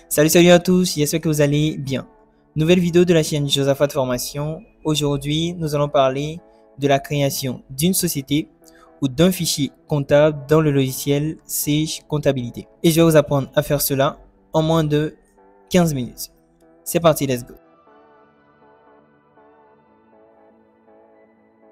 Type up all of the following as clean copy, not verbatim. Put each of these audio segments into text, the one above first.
Salut à tous, j'espère que vous allez bien. Nouvelle vidéo de la chaîne Josaphat Formation. Aujourd'hui, nous allons parler de la création d'une société ou d'un fichier comptable dans le logiciel Sage Comptabilité. Et je vais vous apprendre à faire cela en moins de 15 minutes. C'est parti, let's go.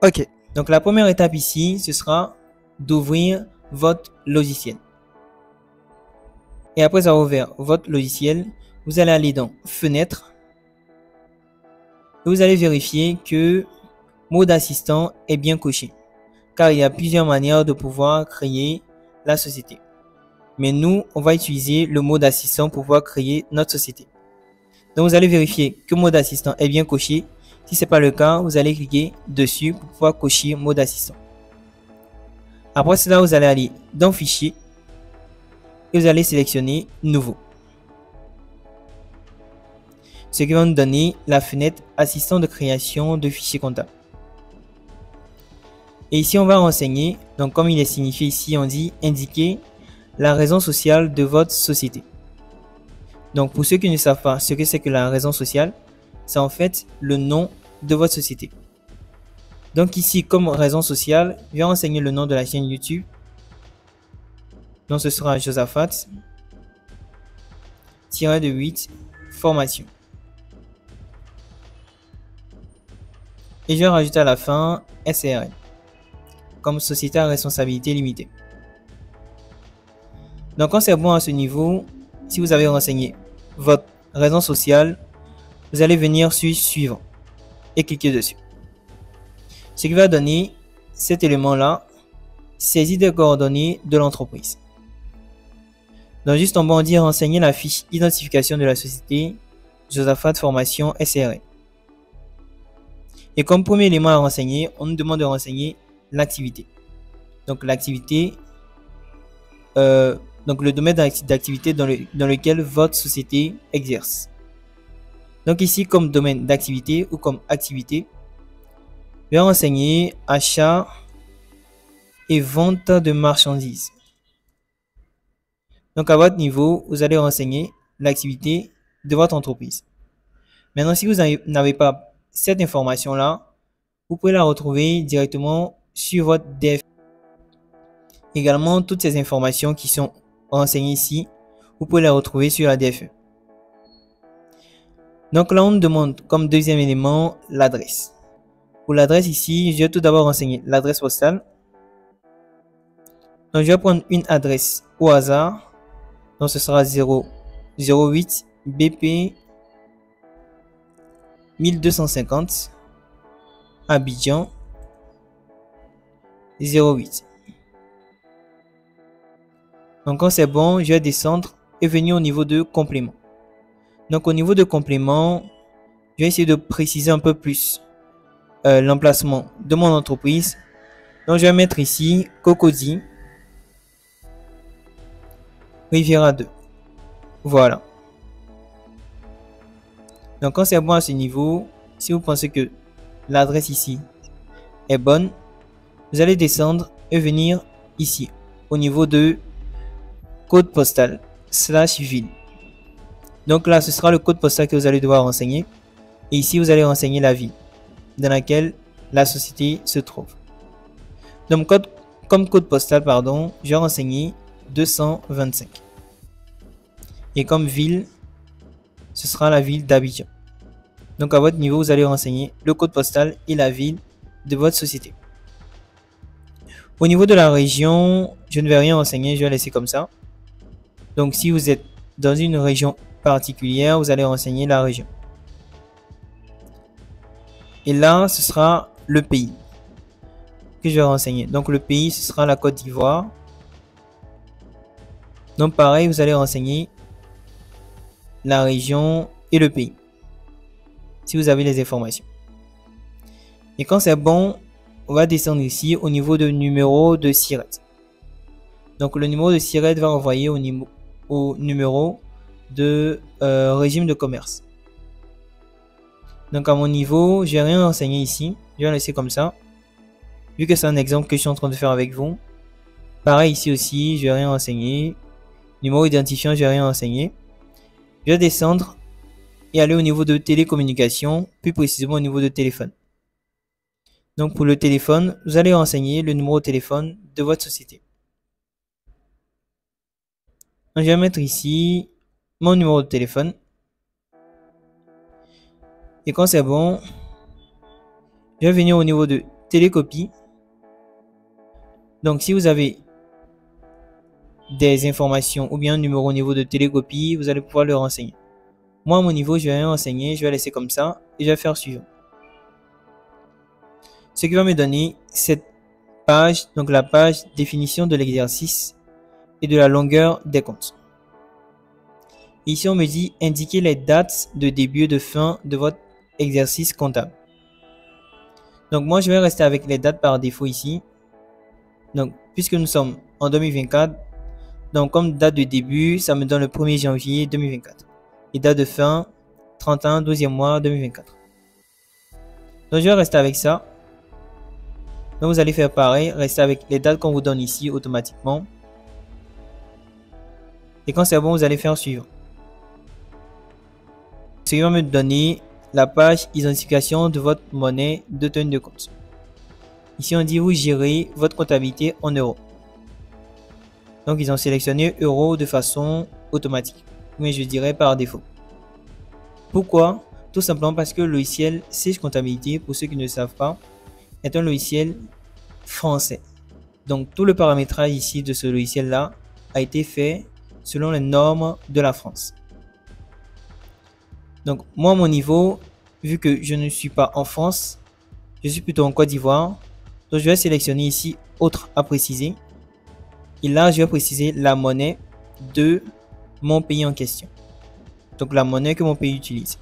Ok, donc la première étape ici, ce sera d'ouvrir votre logiciel. Et après avoir ouvert votre logiciel, vous allez aller dans Fenêtre. Et vous allez vérifier que mode assistant est bien coché. Car il y a plusieurs manières de pouvoir créer la société. Mais nous, on va utiliser le mode assistant pour pouvoir créer notre société. Donc vous allez vérifier que mode assistant est bien coché. Si ce n'est pas le cas, vous allez cliquer dessus pour pouvoir cocher mode assistant. Après cela, vous allez aller dans Fichier. Et vous allez sélectionner Nouveau. Ce qui va nous donner la fenêtre Assistant de création de fichiers comptables. Et ici, on va renseigner, donc comme il est signifié ici, on dit indiquer la raison sociale de votre société. Donc pour ceux qui ne savent pas ce que c'est que la raison sociale, c'est en fait le nom de votre société. Donc ici, comme raison sociale, je vais renseigner le nom de la chaîne YouTube. Donc ce sera Josaphat-8 formation. Et je vais rajouter à la fin SRL comme société à responsabilité limitée. Donc quand c'est bon à ce niveau, si vous avez renseigné votre raison sociale, vous allez venir sur suivant et cliquer dessus. Ce qui va donner cet élément là, saisie des coordonnées de l'entreprise. Donc juste en bas on dit renseigner la fiche identification de la société Josaphat Formation SRL. Et comme premier élément à renseigner, on nous demande de renseigner l'activité. Donc l'activité, donc le domaine d'activité dans lequel votre société exerce. Donc ici, comme domaine d'activité ou comme activité, je vais renseigner achat et vente de marchandises. Donc à votre niveau, vous allez renseigner l'activité de votre entreprise. Maintenant, si vous n'avez pas cette information-là, vous pouvez la retrouver directement sur votre DF. Également, toutes ces informations qui sont renseignées ici, vous pouvez les retrouver sur la DFE. Donc là, on nous demande comme deuxième élément l'adresse. Pour l'adresse ici, je vais tout d'abord renseigner l'adresse postale. Donc je vais prendre une adresse au hasard. Donc ce sera 008 BP 1250 Abidjan 08. Donc quand c'est bon, je vais descendre et venir au niveau de complément. Donc au niveau de complément, je vais essayer de préciser un peu plus l'emplacement de mon entreprise. Donc je vais mettre ici Cocody Riviera 2. Voilà. Donc quand c'est bon à ce niveau, si vous pensez que l'adresse ici est bonne, vous allez descendre et venir ici au niveau de code postal / ville. Donc là, ce sera le code postal que vous allez devoir renseigner. Et ici, vous allez renseigner la ville dans laquelle la société se trouve. Donc comme code postal, pardon, je vais renseigner 225. Et comme ville, ce sera la ville d'Abidjan. Donc à votre niveau, vous allez renseigner le code postal et la ville de votre société. Au niveau de la région, je ne vais rien renseigner, je vais laisser comme ça. Donc si vous êtes dans une région particulière, vous allez renseigner la région. Et là, ce sera le pays que je vais renseigner. Donc le pays, ce sera la Côte d'Ivoire. Donc pareil, vous allez renseigner la région et le pays, si vous avez les informations. Et quand c'est bon, on va descendre ici au niveau de numéro de SIRET. Donc le numéro de SIRET va envoyer au numéro de régime de commerce. Donc à mon niveau, je n'ai rien renseigné ici. Je vais laisser comme ça, vu que c'est un exemple que je suis en train de faire avec vous. Pareil ici aussi, je n'ai rien renseigné. Numéro identifiant, je n'ai rien renseigné. Je vais descendre et aller au niveau de télécommunication, plus précisément au niveau de téléphone. Donc pour le téléphone, vous allez renseigner le numéro de téléphone de votre société. Donc, je vais mettre ici mon numéro de téléphone. Et quand c'est bon, je vais venir au niveau de télécopie. Donc si vous avez des informations ou bien un numéro au niveau de télécopie, vous allez pouvoir le renseigner. Moi, à mon niveau, je vais rien renseigner, je vais laisser comme ça et je vais faire suivant. Ce qui va me donner cette page, donc la page définition de l'exercice et de la longueur des comptes. Ici, on me dit indiquer les dates de début et de fin de votre exercice comptable. Donc moi, je vais rester avec les dates par défaut ici. Donc, puisque nous sommes en 2024, donc comme date de début, ça me donne le 1er janvier 2024. Et date de fin, 31, 12e mois 2024. Donc, je vais rester avec ça. Donc, vous allez faire pareil, rester avec les dates qu'on vous donne ici automatiquement. Et quand c'est bon, vous allez faire suivant. Ce qui va me donner la page identification de votre monnaie de tenue de compte. Ici, on dit vous gérez votre comptabilité en euros. Donc, ils ont sélectionné euros de façon automatique. Mais je dirais par défaut. Pourquoi? Tout simplement parce que le logiciel Sage Comptabilité, pour ceux qui ne le savent pas, est un logiciel français. Donc, tout le paramétrage ici de ce logiciel-là a été fait selon les normes de la France. Donc, moi, à mon niveau, vu que je ne suis pas en France, je suis plutôt en Côte d'Ivoire. Donc, je vais sélectionner ici autre à préciser. Et là, je vais préciser la monnaie de mon pays en question. Donc, la monnaie que mon pays utilise.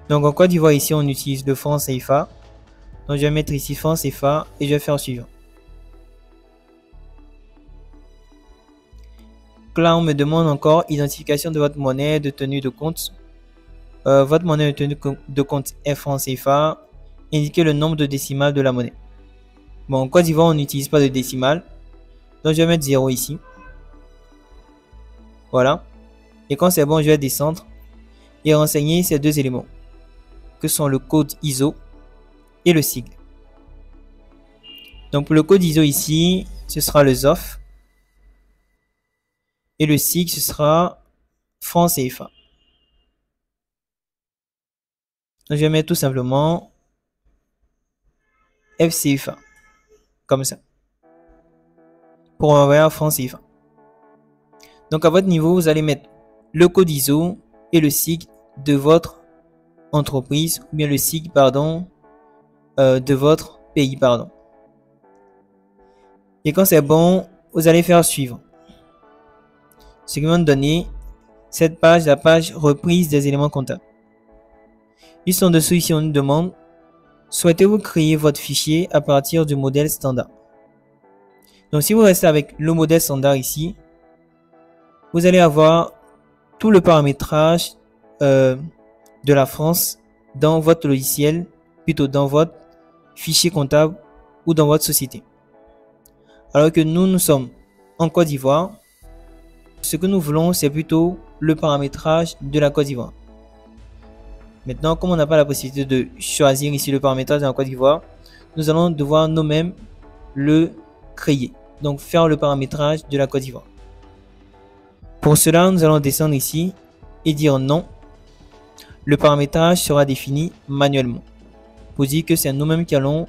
Donc, en Côte d'Ivoire, ici, on utilise le franc CFA. Donc, je vais mettre ici franc CFA et je vais faire suivant. Là, on me demande encore identification de votre monnaie de tenue de compte. Votre monnaie de tenue de compte est franc CFA. Indiquez le nombre de décimales de la monnaie. Bon, en Côte d'Ivoire, on n'utilise pas de décimales. Donc, je vais mettre 0 ici. Voilà. Et quand c'est bon, je vais descendre et renseigner ces deux éléments, que sont le code ISO et le sigle. Donc, pour le code ISO ici, ce sera le ZOF. Et le sigle, ce sera franc CFA. Donc, je vais mettre tout simplement FCFA. Comme ça. Pour envoyer à franc CFA. Donc, à votre niveau, vous allez mettre le code ISO et le sigle de votre entreprise, ou bien le sigle, pardon, de votre pays, pardon. Et quand c'est bon, vous allez faire suivant. Ce qui va me donner cette page, la page reprise des éléments comptables. Juste en dessous, ici, on nous demande: souhaitez-vous créer votre fichier à partir du modèle standard? Donc, si vous restez avec le modèle standard ici, vous allez avoir tout le paramétrage de la France dans votre logiciel, plutôt dans votre fichier comptable ou dans votre société. Alors que nous sommes en Côte d'Ivoire. Ce que nous voulons, c'est plutôt le paramétrage de la Côte d'Ivoire. Maintenant, comme on n'a pas la possibilité de choisir ici le paramétrage de la Côte d'Ivoire, nous allons devoir nous-mêmes le créer. Donc, faire le paramétrage de la Côte d'Ivoire. Pour cela, nous allons descendre ici et dire non. Le paramétrage sera défini manuellement. Pour dire que c'est nous-mêmes qui allons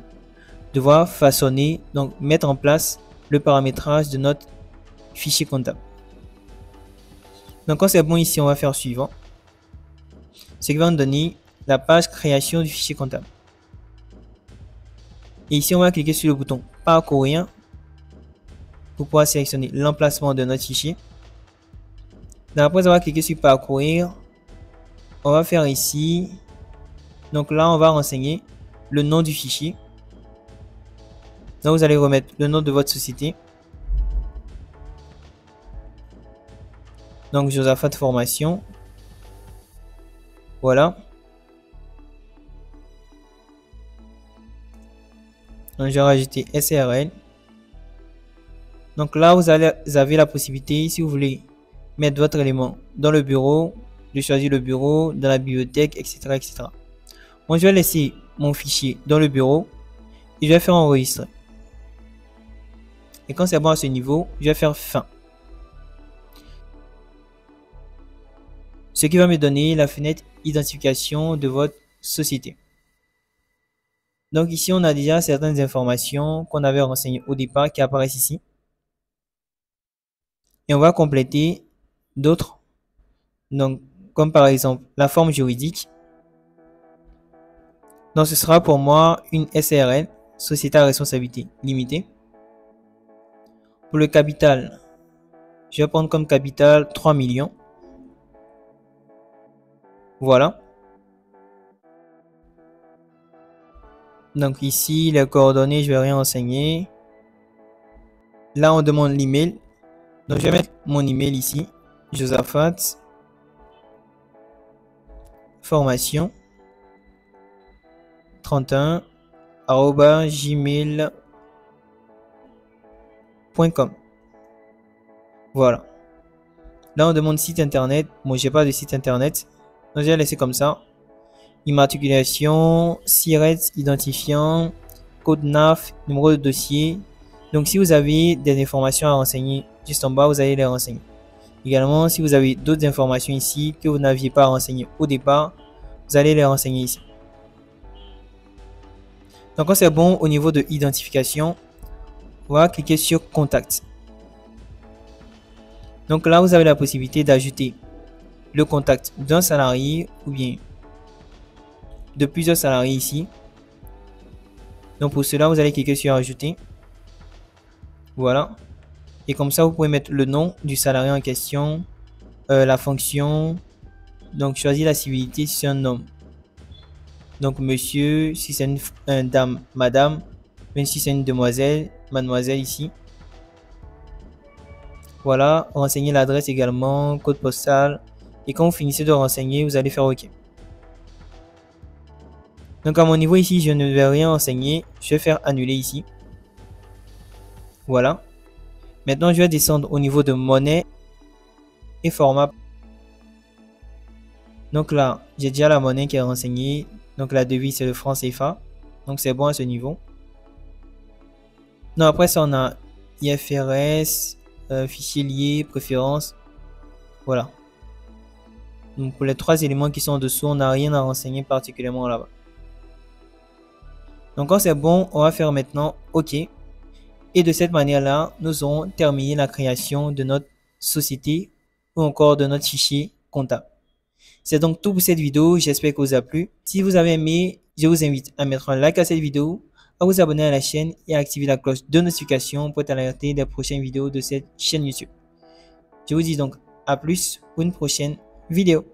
devoir façonner, donc mettre en place le paramétrage de notre fichier comptable. Donc, quand c'est bon ici, on va faire suivant. Ce qui va nous donner la page création du fichier comptable. Et ici, on va cliquer sur le bouton parcourir pour pouvoir sélectionner l'emplacement de notre fichier. Donc, après avoir cliqué sur parcourir, on va faire ici. Donc là, on va renseigner le nom du fichier. Donc, vous allez remettre le nom de votre société. Donc, Josaphat Formation. Voilà. Donc, je vais rajouter SRL. Donc là, vous avez la possibilité, si vous voulez mettre votre élément dans le bureau, de choisir le bureau, dans la bibliothèque, etc., etc. Moi, je vais laisser mon fichier dans le bureau et je vais faire enregistrer. Et quand c'est bon à ce niveau, je vais faire fin. Ce qui va me donner la fenêtre identification de votre société. Donc ici, on a déjà certaines informations qu'on avait renseignées au départ qui apparaissent ici. Et on va compléter d'autres. Donc, comme par exemple la forme juridique. Donc ce sera pour moi une SARL, Société à responsabilité limitée. Pour le capital, je vais prendre comme capital 3 millions. Voilà. Donc ici, les coordonnées, je vais rien renseigner. Là, on demande l'email. Donc je vais mettre mon email ici. Josaphat. Formation. 31 @gmail.com. Voilà. Là, on demande site internet. Moi, j'ai pas de site internet. Donc, je vais laisser comme ça. Immatriculation, SIRET, identifiant, code NAF, numéro de dossier. Donc, si vous avez des informations à renseigner juste en bas, vous allez les renseigner. Également, si vous avez d'autres informations ici que vous n'aviez pas renseignées au départ, vous allez les renseigner ici. Donc, quand c'est bon au niveau de identification, on va cliquer sur Contact. Donc là, vous avez la possibilité d'ajouter le contact d'un salarié ou bien de plusieurs salariés ici. Donc pour cela, vous allez cliquer sur Ajouter. Voilà. Et comme ça, vous pouvez mettre le nom du salarié en question, la fonction. Donc choisir la civilité si c'est un homme. Donc monsieur, si c'est une dame, madame. Même si c'est une demoiselle, mademoiselle ici. Voilà, renseigner l'adresse également, code postal. Et quand vous finissez de renseigner, vous allez faire OK. Donc à mon niveau ici, je ne vais rien renseigner. Je vais faire annuler ici. Voilà. Maintenant, je vais descendre au niveau de monnaie et format. Donc là, j'ai déjà la monnaie qui est renseignée. Donc la devise, c'est le franc CFA. Donc c'est bon à ce niveau. Non, après ça, on a IFRS, fichier lié, préférence. Voilà. Donc pour les trois éléments qui sont en dessous, on n'a rien à renseigner particulièrement là-bas. Donc quand c'est bon, on va faire maintenant OK. Et de cette manière-là, nous aurons terminé la création de notre société ou encore de notre fichier comptable. C'est donc tout pour cette vidéo. J'espère que vous a plu. Si vous avez aimé, je vous invite à mettre un like à cette vidéo, à vous abonner à la chaîne et à activer la cloche de notification pour être alerté des prochaines vidéos de cette chaîne YouTube. Je vous dis donc à plus pour une prochaine vidéo.